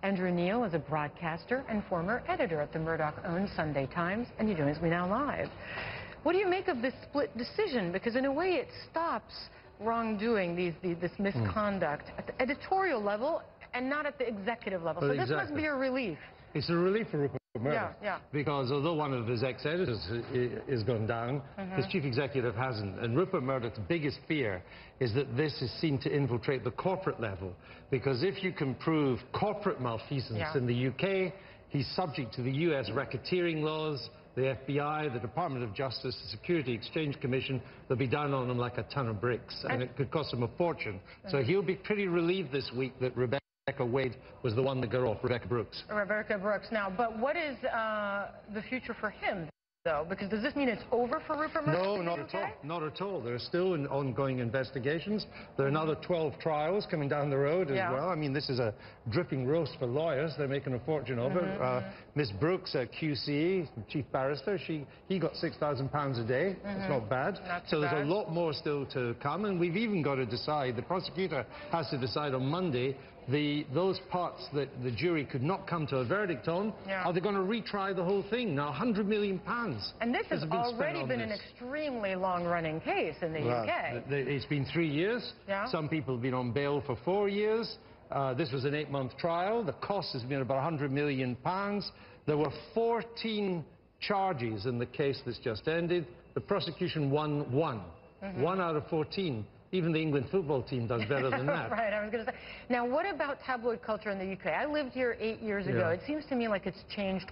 Andrew Neil is a broadcaster and former editor at the Murdoch-owned Sunday Times, and he joins me now live. What do you make of this split decision? Because in a way it stops wrongdoing, this misconduct at the editorial level and not at the executive level. Well, so this must be a relief. It's a relief for Rupert Murdoch. Yeah. Because although one of his ex-editors is gone down, his chief executive hasn't. And Rupert Murdoch's biggest fear is that this is seen to infiltrate the corporate level. Because if you can prove corporate malfeasance in the UK, he's subject to the US racketeering laws, the FBI, the Department of Justice, the Security Exchange Commission. They'll be down on him like a ton of bricks, and it could cost him a fortune. So he'll be pretty relieved this week that Rebecca Wade was the one that got off, Rebecca Brooks. Rebecca Brooks. Now, but what is the future for him, though? Because does this mean it's over for Rupert Murdoch? No, not at all. Not at all. There are still ongoing investigations. There are another 12 trials coming down the road as well. I mean, this is a dripping roast for lawyers. They're making a fortune of it. Miss Brooks, QC, chief barrister, he got £6,000 a day. It's not bad. So there's a lot more still to come, and we've even got to decide, the prosecutor has to decide on Monday, those parts that the jury could not come to a verdict on, are they going to retry the whole thing? Now, £100 million. And this has already been an extremely long-running case in the UK. It's been 3 years. Some people have been on bail for 4 years. This was an 8-month trial. The cost has been about £100 million. There were 14 charges in the case that's just ended. The prosecution won one. 1 out of 14. Even the England football team does better than that. Right, I was going to say. Now, what about tabloid culture in the UK? I lived here 8 years ago. It seems to me like it's changed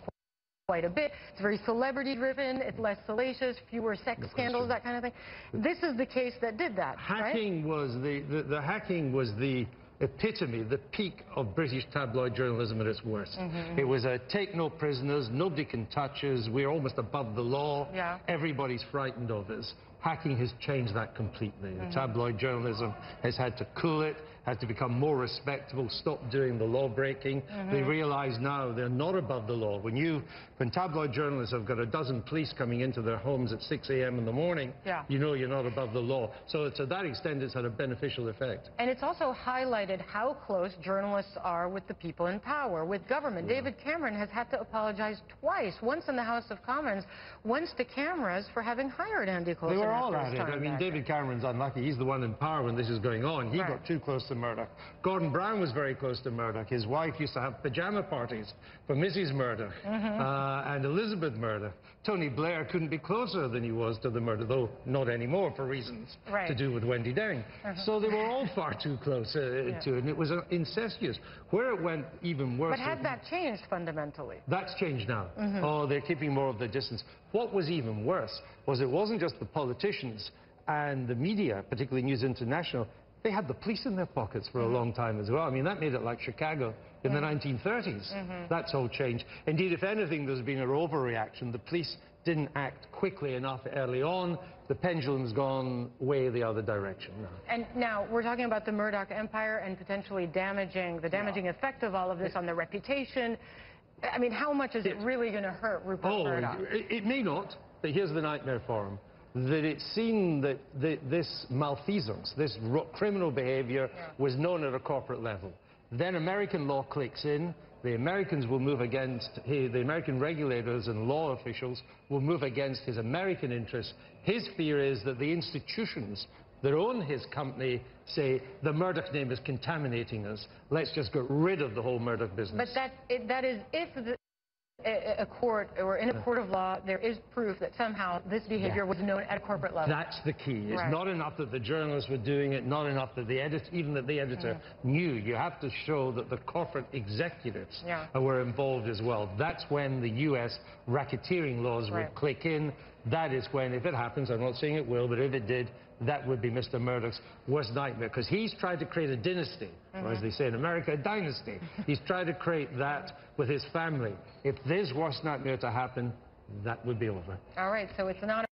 quite a bit. It's very celebrity-driven. It's less salacious, fewer sex scandals, that kind of thing. This is the case that did that, hacking was the hacking was the epitome, the peak of British tabloid journalism at its worst. It was a take no prisoners, nobody can touch us, we're almost above the law, everybody's frightened of us. Hacking has changed that completely. The tabloid journalism has had to cool it, has to become more respectable, stop doing the law breaking. They realize now they're not above the law. When tabloid journalists have got a dozen police coming into their homes at 6 a.m. in the morning, you know you're not above the law. So to that extent, it's had a beneficial effect. And it's also highlighted how close journalists are with the people in power, with government. David Cameron has had to apologize twice, once in the House of Commons, once to cameras for having hired Andy Coulson. They were all at it. I mean, David Cameron's unlucky. He's the one in power when this is going on. He got too close to Murdoch. Gordon Brown was very close to Murdoch. His wife used to have pajama parties for Mrs. Murdoch and Elizabeth Murdoch. Tony Blair couldn't be closer than he was to the Murdoch, though not anymore for reasons to do with Wendy Deng. So they were all far too close to it, and it was incestuous. Where it went even worse... But had that changed fundamentally? That's changed now. Oh, they're keeping more of the distance. What was even worse was it wasn't just the politicians and the media, particularly News International. They had the police in their pockets for a long time as well. I mean, that made it like Chicago in the 1930s. That's all changed. Indeed, if anything, there's been an overreaction. The police didn't act quickly enough early on. The pendulum's gone way the other direction now. And now we're talking about the Murdoch empire and potentially damaging effect of all of this on their reputation. I mean, how much is it really going to hurt Rupert Murdoch? It may not, but here's the nightmare for him. That it's seen that this malfeasance, this criminal behavior was known at a corporate level. Then American law clicks in. The Americans will move against, the American regulators and law officials will move against his American interests. His fear is that the institutions that own his company say, the Murdoch name is contaminating us. Let's just get rid of the whole Murdoch business. But that is if a court or in a court of law there is proof that somehow this behavior was known at a corporate level. That's the key. It's not enough that the journalists were doing it, not enough that the editor, even that the editor knew. You have to show that the corporate executives were involved as well. That's when the US racketeering laws would click in. That is when, if it happens, I'm not saying it will, but if it did, that would be Mr. Murdoch's worst nightmare, because he's tried to create a dynasty, or as they say in America, a dynasty. He's tried to create that with his family. If this worst nightmare to happen, that would be over. All right, so it's not